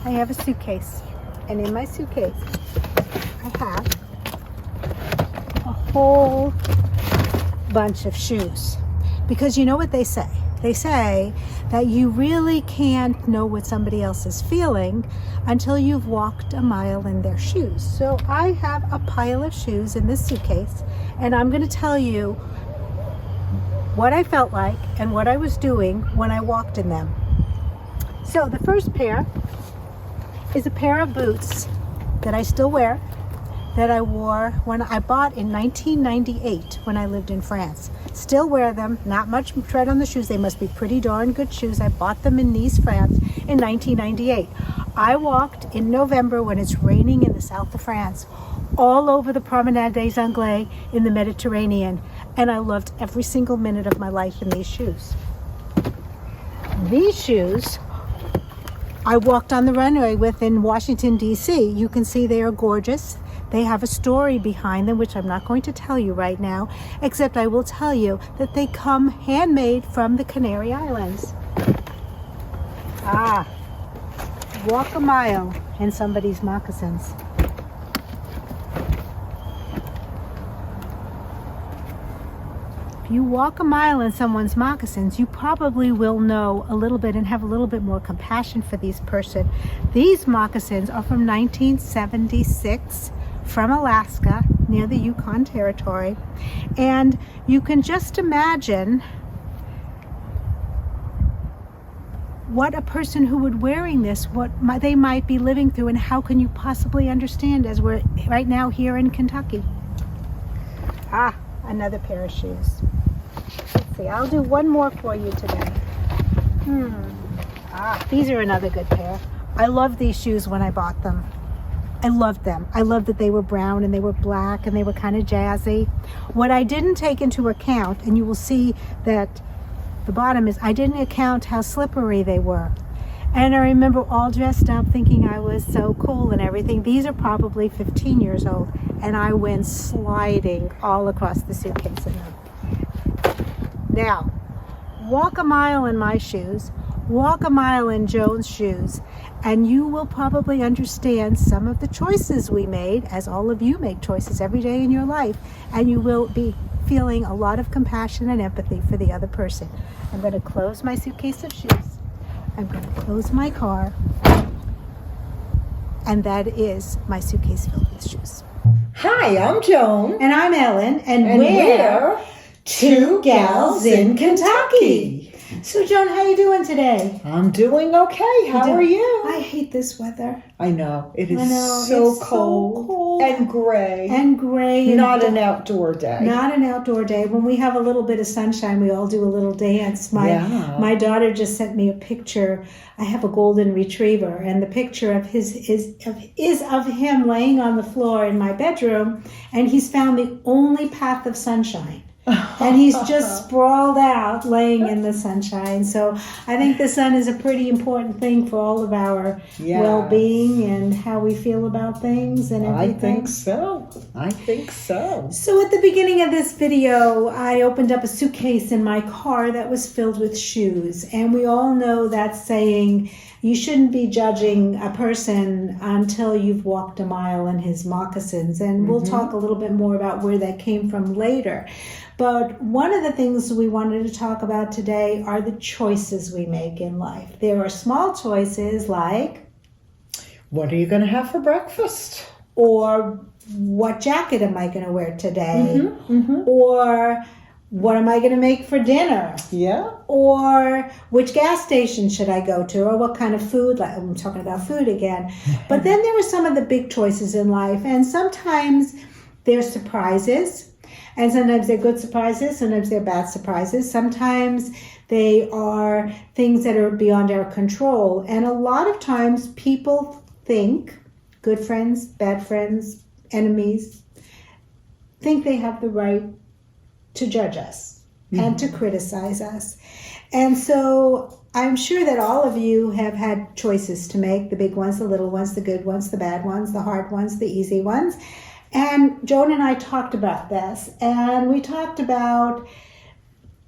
I have a suitcase. And in my suitcase, I have a whole bunch of shoes. Because you know what they say? They say that you really can't know what somebody else is feeling until you've walked a mile in their shoes. So I have a pile of shoes in this suitcase, and I'm going to tell you what I felt like and what I was doing when I walked in them. So the first pair is a pair of boots that I still wear, that I wore when I bought in 1998 when I lived in France. Still wear them, not much tread on the shoes. They must be pretty darn good shoes. I bought them in Nice, France in 1998. I walked in November when it's raining in the south of France, all over the Promenade des Anglais in the Mediterranean, and I loved every single minute of my life in these shoes. These shoes I walked on the runway with in Washington, D.C. You can see they are gorgeous. They have a story behind them, which I'm not going to tell you right now, except I will tell you that they come handmade from the Canary Islands. Walk a mile in somebody's moccasins. If you walk a mile in someone's moccasins, you probably will know a little bit and have a little bit more compassion for these person. These moccasins are from 1976 from Alaska near the Yukon Territory. And you can just imagine what a person who would wearing this, they might be living through, and how can you possibly understand as we're right now here in Kentucky. Another pair of shoes. Let's see, I'll do one more for you today. These are another good pair. I loved these shoes when I bought them. I loved them. I loved that they were brown and they were black and they were kind of jazzy. What I didn't take into account, and you will see that the bottom is, I didn't account how slippery they were. And I remember all dressed up thinking I was so cool and everything. These are probably 15 years old, and I went sliding all across the suitcase in them. Now, walk a mile in my shoes, walk a mile in Joan's shoes, and you will probably understand some of the choices we made, as all of you make choices every day in your life, and you will be feeling a lot of compassion and empathy for the other person. I'm going to close my suitcase of shoes. I'm going to close my car, and that is my suitcase filled with shoes. Hi, I'm Joan. And I'm Ellen, and we're two gals in Kentucky. So, Joan, how you doing today? I'm doing okay. How are you? I hate this weather. I know. It is so cold and gray. Not an outdoor day. Not an outdoor day. When we have a little bit of sunshine, we all do a little dance. My daughter just sent me a picture. I have a golden retriever, and the picture of his is of him laying on the floor in my bedroom, and he's found the only path of sunshine. And he's just sprawled out laying in the sunshine. So I think the sun is a pretty important thing for all of our well-being and how we feel about things and everything. I think so. So at the beginning of this video, I opened up a suitcase in my car that was filled with shoes. And we all know that saying, you shouldn't be judging a person until you've walked a mile in his moccasins. And we'll talk a little bit more about where that came from later. But one of the things we wanted to talk about today are the choices we make in life. There are small choices like, what are you going to have for breakfast? Or what jacket am I going to wear today? Or what am I going to make for dinner? Yeah. Or which gas station should I go to? Or what kind of food? Like, I'm talking about food again. But then there are some of the big choices in life. And sometimes they're surprises. And sometimes they're good surprises. Sometimes they're bad surprises. Sometimes they are things that are beyond our control. And a lot of times people think, good friends, bad friends, enemies, think they have the right to judge us and to criticize us. And so I'm sure that all of you have had choices to make, the big ones, the little ones, the good ones, the bad ones, the hard ones, the easy ones. And Joan and I talked about this, and we talked about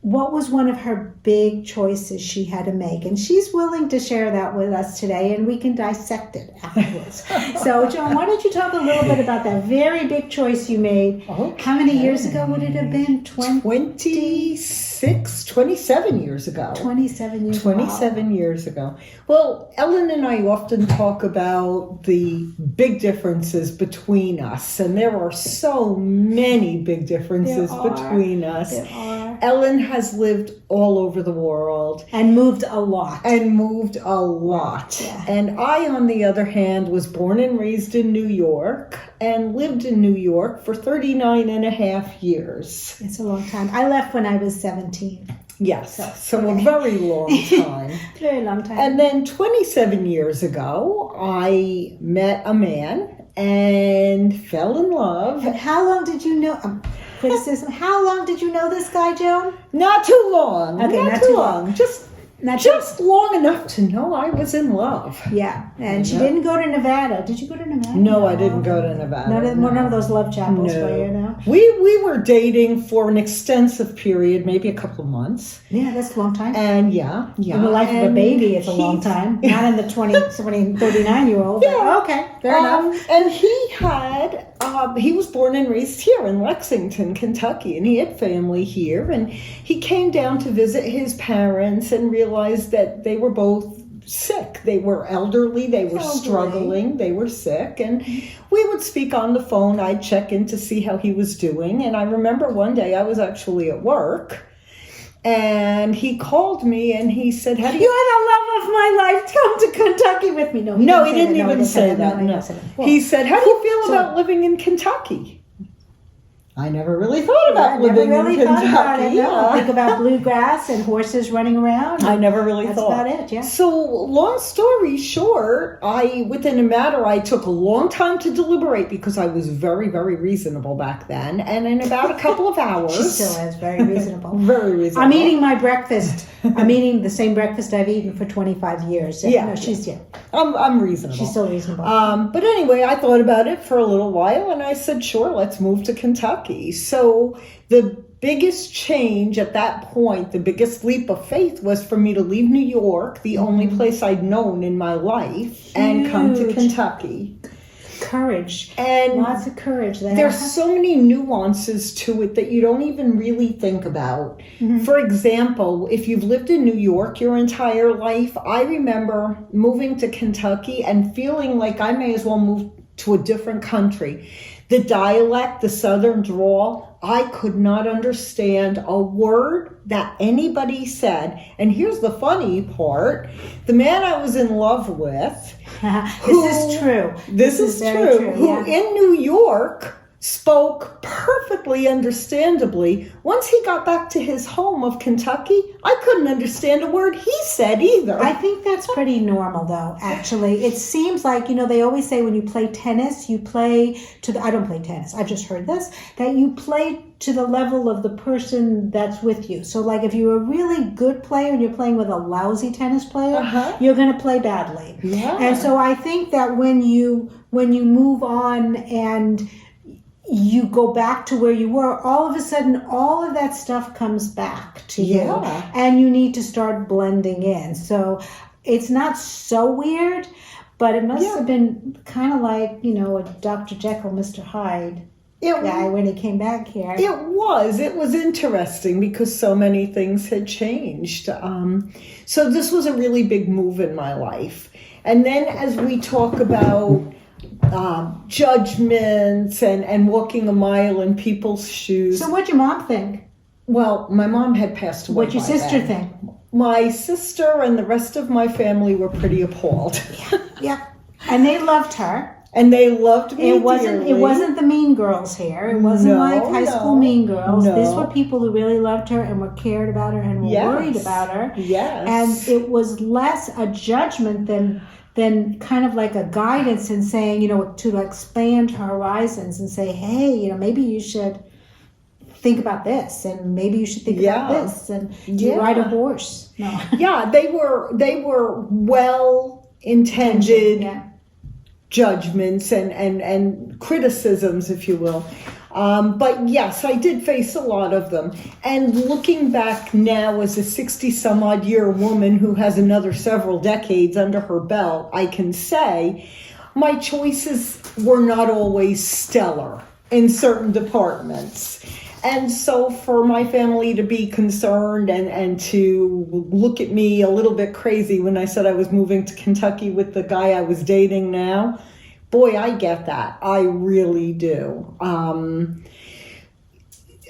what was one of her big choices she had to make? And she's willing to share that with us today, and we can dissect it afterwards. So, Joan, why don't you talk a little bit about that very big choice you made? Okay. How many years ago would it have been? 27 years ago. 27 years 27 years ago. Well, Ellen and I often talk about the big differences between us, and there are so many big differences between us. There are. Ellen has lived all over the world. And moved a lot. Yeah. And I, on the other hand, was born and raised in New York and lived in New York for 39 and a half years. It's a long time. I left when I was 17. Yes, so a very long time. Very long time. And then 27 years ago, I met a man and fell in love. And how long did you know... criticism. How long did you know this guy, Joan? Not too long. Okay, not too long. Just long enough to know I was in love. Yeah, and she didn't go to Nevada. Did you go to Nevada? No, I didn't go to Nevada. None of those love chapels for you, no? We were dating for an extensive period, maybe a couple of months. Yeah, that's a long time. And yeah. In the life of a baby, it's a long time. Not in the 39-year-old. Yeah. Okay, fair enough. And he was born and raised here in Lexington, Kentucky, and he had family here. And he came down to visit his parents and realized that they were both sick. They were elderly, they were struggling, they were sick. And we would speak on the phone. I'd check in to see how he was doing. And I remember one day I was actually at work. And he called me and he said, "You are the love of my life. Come to Kentucky with me." No, he didn't even say that. He said, "How do you feel about living in Kentucky?" I never really thought about living in Kentucky. Think about bluegrass and horses running around. I never really thought. That's about it, yeah. So, long story short, I took a long time to deliberate because I was very, very reasonable back then. And in about a couple of hours... She still is very reasonable. Very reasonable. I'm eating my breakfast. I'm eating the same breakfast I've eaten for 25 years. Yeah. No, she's I'm reasonable. She's still reasonable. But anyway, I thought about it for a little while and I said, sure, let's move to Kentucky. So the biggest change at that point, the biggest leap of faith was for me to leave New York, the only place I'd known in my life, and come to Kentucky. Courage. And lots of courage there. There's so many nuances to it that you don't even really think about. For example, if you've lived in New York your entire life, I remember moving to Kentucky and feeling like I may as well move to a different country. The dialect, the southern drawl, I could not understand a word that anybody said. And here's the funny part. The man I was in love with... This is true. This is true. Who in New York spoke perfectly understandably. Once he got back to his home of Kentucky, I couldn't understand a word he said either. I think that's pretty normal, though, actually. It seems like, they always say when you play tennis, you play to the... I don't play tennis. I've just heard this. That you play to the level of the person that's with you. So, like, if you're a really good player and you're playing with a lousy tennis player, you're going to play badly. Yeah. And so I think that when you move on and... you go back to where you were, all of a sudden, all of that stuff comes back to you. And you need to start blending in. So it's not so weird, but it must have been kind of like, a Dr. Jekyll, Mr. Hyde guy when he came back here. It was interesting because so many things had changed. So this was a really big move in my life. And then as we talk about judgments and walking a mile in people's shoes. So what'd your mom think? Well, my mom had passed away. What'd your sister think? My sister and the rest of my family were pretty appalled. Yeah. And they loved her. And they loved me dearly. It wasn't the mean girls here. It wasn't like high school mean girls. No. These were people who really loved her and were cared about her and were worried about her. Yes. And it was less a judgment than kind of like a guidance and saying, to expand her horizons and say, hey, maybe you should think about this and maybe you should think about this and you ride a horse. No. Yeah, they were well-intended judgments and criticisms, if you will. But yes, I did face a lot of them. And looking back now as a 60-some-odd-year woman who has another several decades under her belt, I can say my choices were not always stellar in certain departments. And so for my family to be concerned and to look at me a little bit crazy when I said I was moving to Kentucky with the guy I was dating now, boy, I get that. I really do.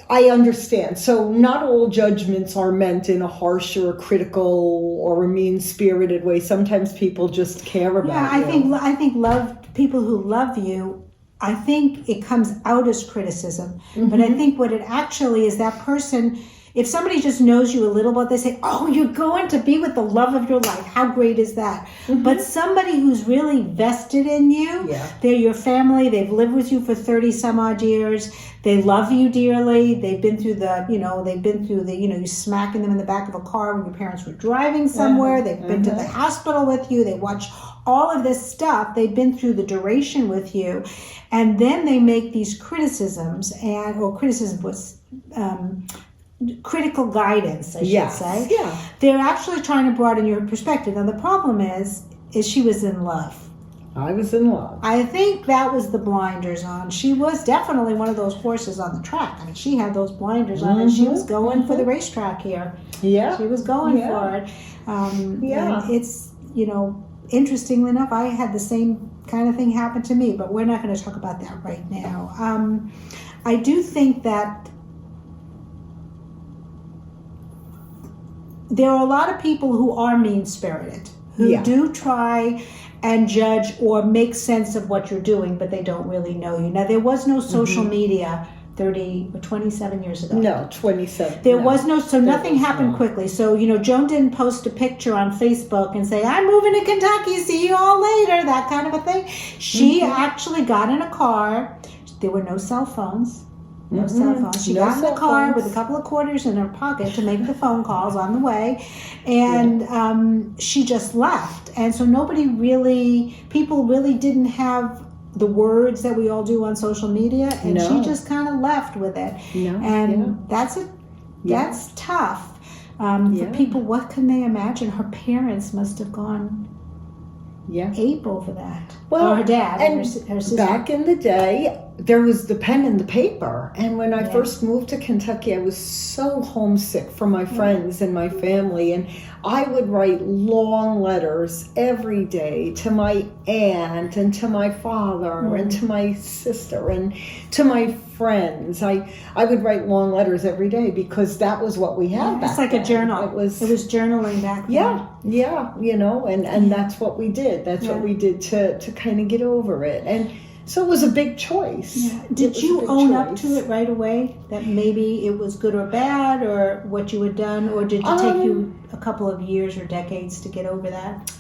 I understand. So not all judgments are meant in a harsh or a critical or a mean-spirited way. Sometimes people just care about you. I think people who love you, I think it comes out as criticism. But I think what it actually is, that person, if somebody just knows you a little bit, they say, oh, you're going to be with the love of your life. How great is that? But somebody who's really vested in you, they're your family, they've lived with you for 30 some odd years, they love you dearly, they've been through you smacking them in the back of a car when your parents were driving somewhere, they've been to the hospital with you, they watched all of this stuff, they've been through the duration with you, and then they make these criticisms, critical guidance, I should say. Yeah. They're actually trying to broaden your perspective. Now the problem is she was in love. I was in love. I think that was the blinders on. She was definitely one of those horses on the track. I mean, she had those blinders on, and she was going for the racetrack here. Yeah. She was going for it. And it's, interestingly enough, I had the same kind of thing happen to me, but we're not going to talk about that right now. I do think that there are a lot of people who are mean-spirited, who do try and judge or make sense of what you're doing, but they don't really know you. Now, there was no social media 30 or 27 years ago. No, 27. There was no, so nothing happened quickly. So, Joan didn't post a picture on Facebook and say, I'm moving to Kentucky, see you all later, that kind of a thing. She actually got in a car. There were no cell phones. No cell phones. She got in the car with a couple of quarters in her pocket to make the phone calls on the way. And she just left. And so people really didn't have the words that we all do on social media. And she just kind of left with it. That's tough. For people, what can they imagine? Her parents must have gone ape over that. Well, her dad and her sister. Back in the day, there was the pen and the paper. And when I first moved to Kentucky, I was so homesick for my friends and my family. And I would write long letters every day to my aunt and to my father and to my sister and to my friends. I would write long letters every day because that was what we had back It's like then. a journal. It was journaling back then. And that's what we did. That's what we did to kind of get over it. And so it was a big choice. Yeah. Did you own up to it right away? That maybe it was good or bad, or what you had done, or did it take you a couple of years or decades to get over that?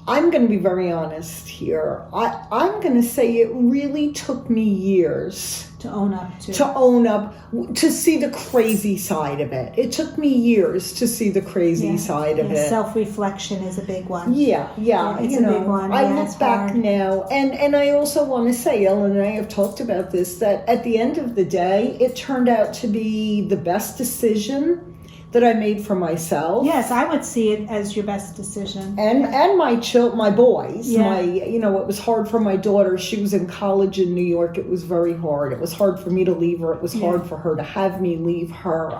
I'm going to be very honest here. I'm going to say it really took me years to own up to see the crazy side of it. It took me years to see the crazy side of it. Self-reflection is a big one. Yeah, it's a big one. I look back now, and I also want to say, Ellen and I have talked about this, that at the end of the day, it turned out to be the best decision that I made for myself. Yes, I would see it as your best decision. And my boys. It was hard for my daughter. She was in college in New York. It was very hard. It was hard for me to leave her. It was hard for her to have me leave her.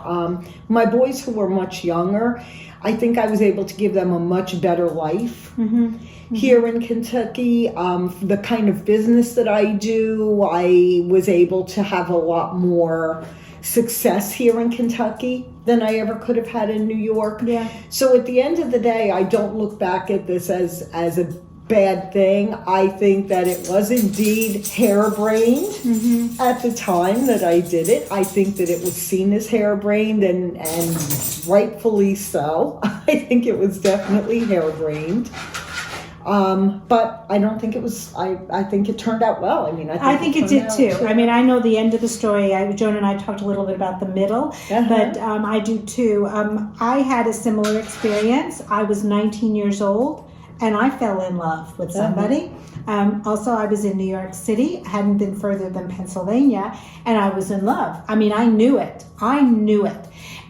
My boys, who were much younger, I think I was able to give them a much better life. Here in Kentucky, the kind of business that I do, I was able to have a lot more success here in Kentucky than I ever could have had in New York. Yeah. So at the end of the day, I don't look back at this as a bad thing. I think that it was indeed harebrained at the time that I did it. I think that it was seen as harebrained and rightfully so. I think it was definitely harebrained. But I don't think it was, I think it turned out well. I think it did too. I know the end of the story. Joan and I talked a little bit about the middle, but I do too. I had a similar experience. I was 19 years old and I fell in love with somebody. Also, I was in New York City, hadn't been further than Pennsylvania, and I was in love. I mean, I knew it.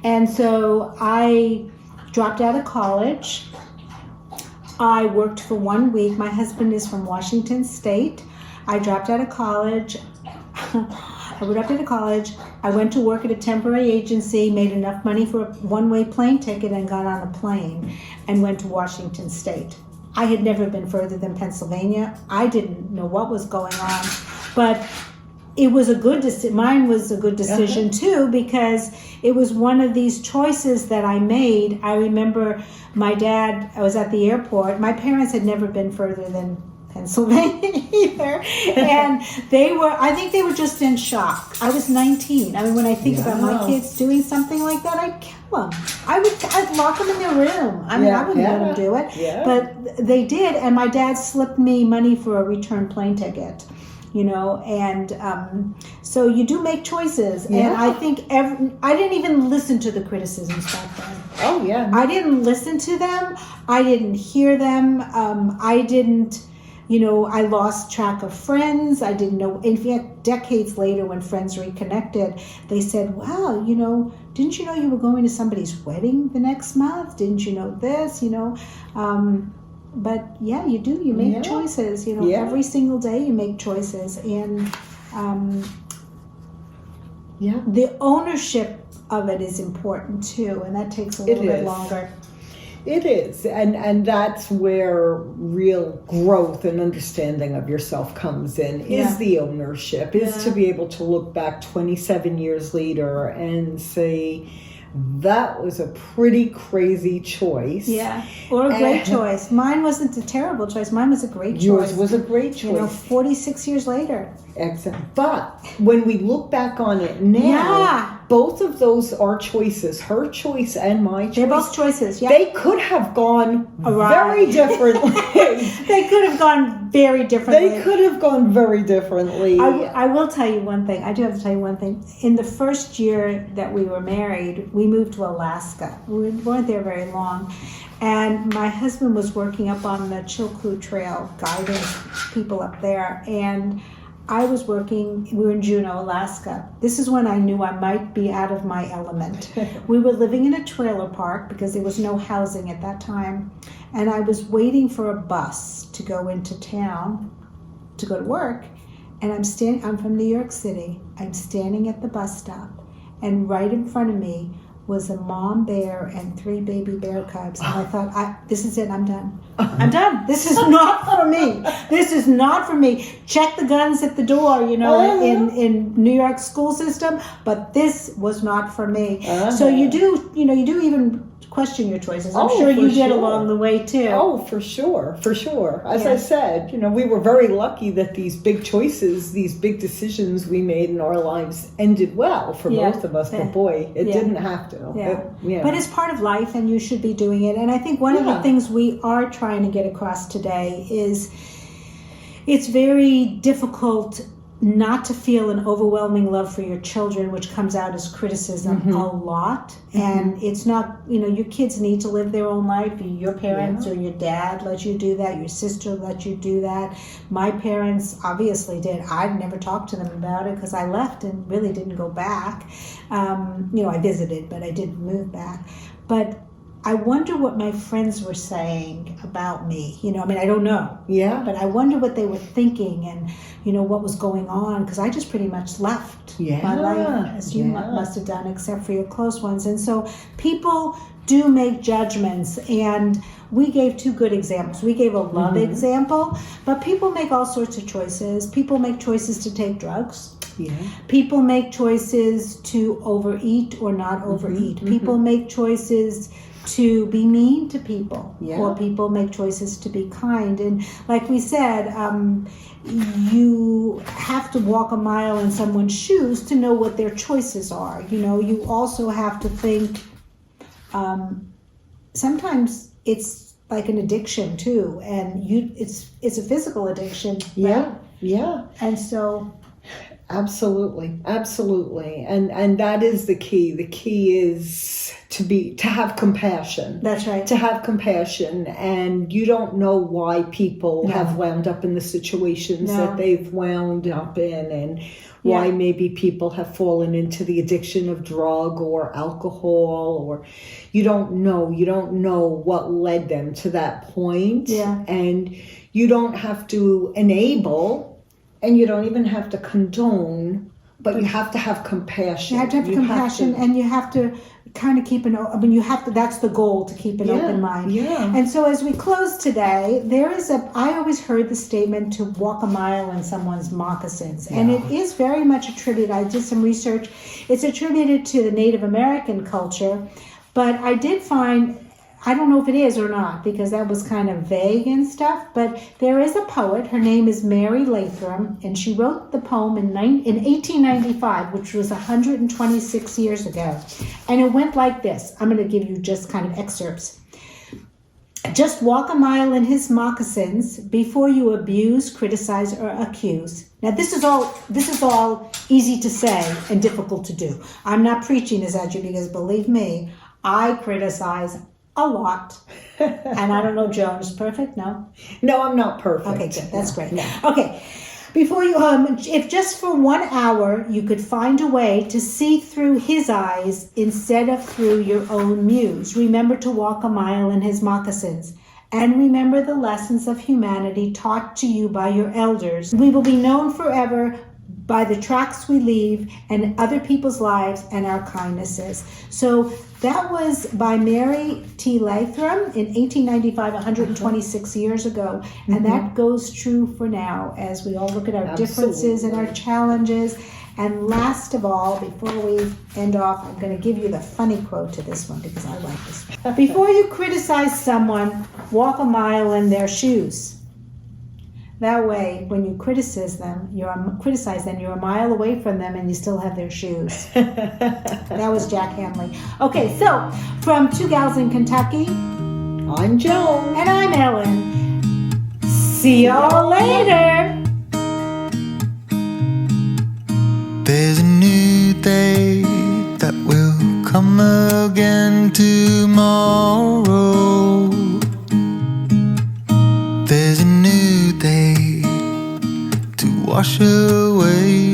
And so I dropped out of college. I worked for 1 week. My husband is from Washington State. I dropped out of college. I dropped out of college. I went to work at a temporary agency, made enough money for a one-way plane ticket, and got on a plane and went to Washington State. I had never been further than Pennsylvania. I didn't know what was going on, but it was a good decision. Mine was a good decision too, because it was one of these choices that I made. I remember my dad, I was at the airport. My parents had never been further than Pennsylvania either. And I think they were just in shock. I was 19. I mean, when I think about my kids doing something like that, I'd kill them. I'd lock them in their room. I mean, I wouldn't let them do it. Yeah. But they did, and my dad slipped me money for a return plane ticket. And so you do make choices. Yeah. And I think I didn't even listen to the criticisms back then. Oh, yeah. I didn't listen to them. I didn't hear them. I didn't, I lost track of friends. I didn't know. In fact, decades later, when friends reconnected, they said, wow, didn't you know you were going to somebody's wedding the next month? Didn't you know this? But yeah, you do. You make choices. Every single day you make choices, and the ownership of it is important too, and that takes a little bit longer. It is, and that's where real growth and understanding of yourself comes in. Is the ownership, is to be able to look back 27 years later and say, that was a pretty crazy choice. Yeah, or a great choice. Mine wasn't a terrible choice. Mine was a great choice. Yours was a great choice. 46 years later. Excellent. But when we look back on it now, both of those are choices. Her choice and my choice. They're both choices, They could have gone very differently. They could have gone very differently. They could have gone very differently. I will tell you one thing. I do have to tell you one thing. In the first year that we were married, we moved to Alaska. We weren't there very long. And my husband was working up on the Chilkoot Trail, guiding people up there. And I was working, we were in Juneau, Alaska. This is when I knew I might be out of my element. We were living in a trailer park because there was no housing at that time. And I was waiting for a bus to go into town to go to work. And I'm from New York City. I'm standing at the bus stop. And right in front of me was a mom bear and 3 baby bear cubs. And I thought, this is it, I'm done. I'm done. This is not for me. This is not for me. Check the guns at the door, in New York school system, but this was not for me. So you do even question your choices. I'm sure you did along the way too. Oh, for sure. As I said, we were very lucky that these big choices, these big decisions we made in our lives ended well for both of us. But boy, it didn't have to. Yeah. But it's part of life, and you should be doing it. And I think one of the things we are trying to get across today is it's very difficult not to feel an overwhelming love for your children, which comes out as criticism a lot. And it's not, your kids need to live their own life. Your parents or your dad let you do that. Your sister let you do that. My parents obviously did. I'd never talked to them about it because I left and really didn't go back. I visited, but I didn't move back. But I wonder what my friends were saying about me. I don't know. Yeah. But I wonder what they were thinking and, what was going on, because I just pretty much left my life, as you must have done, except for your close ones. And so people do make judgments, and we gave 2 good examples. We gave a love example, but people make all sorts of choices. People make choices to take drugs. Yeah. People make choices to overeat or not overeat. People make choices to be mean to people, or people make choices to be kind. And like we said, you have to walk a mile in someone's shoes to know what their choices are. You also have to think, sometimes it's like an addiction too, and it's a physical addiction, right? Yeah. And so Absolutely, absolutely, and that is the key. The key is to have compassion. That's right. To have compassion, and you don't know why people No. have wound up in the situations No. that they've wound up in, and why maybe people have fallen into the addiction of drug or alcohol, or you don't know what led them to that point. Yeah. And you don't have to enable, and you don't even have to condone, but you have to have compassion. You have to have compassion, and you have to kind of keep that's the goal, to keep an open mind. Yeah. And so as we close today, I always heard the statement to walk a mile in someone's moccasins. And it is very much attributed, I did some research, it's attributed to the Native American culture, but I did find, I don't know if it is or not, because that was kind of vague and stuff, but there is a poet, her name is Mary Lathram, and she wrote the poem in 1895, which was 126 years ago. And it went like this. I'm going to give you just kind of excerpts. Just walk a mile in his moccasins before you abuse, criticize, or accuse. Now this is all easy to say and difficult to do. I'm not preaching this at you, because believe me, I criticize a lot. And I don't know, Joan is perfect? No? No, I'm not perfect. Okay, good. That's great. No. Okay. Before you, if just for 1 hour you could find a way to see through his eyes instead of through your own muse, remember to walk a mile in his moccasins. And remember the lessons of humanity taught to you by your elders. We will be known forever by the tracks we leave and other people's lives and our kindnesses. So that was by Mary T. Lathram in 1895, 126 years ago. And that goes true for now as we all look at our differences and our challenges. And last of all, before we end off, I'm going to give you the funny quote to this one, because I like this. Before you criticize someone, walk a mile in their shoes. That way, when you criticize them, you're a mile away from them, and you still have their shoes. That was Jack Hanley. Okay, so from Two Gals in Kentucky, I'm Joan. and I'm Ellen. See y'all later. There's a new day that will come again tomorrow. There's a new day to wash away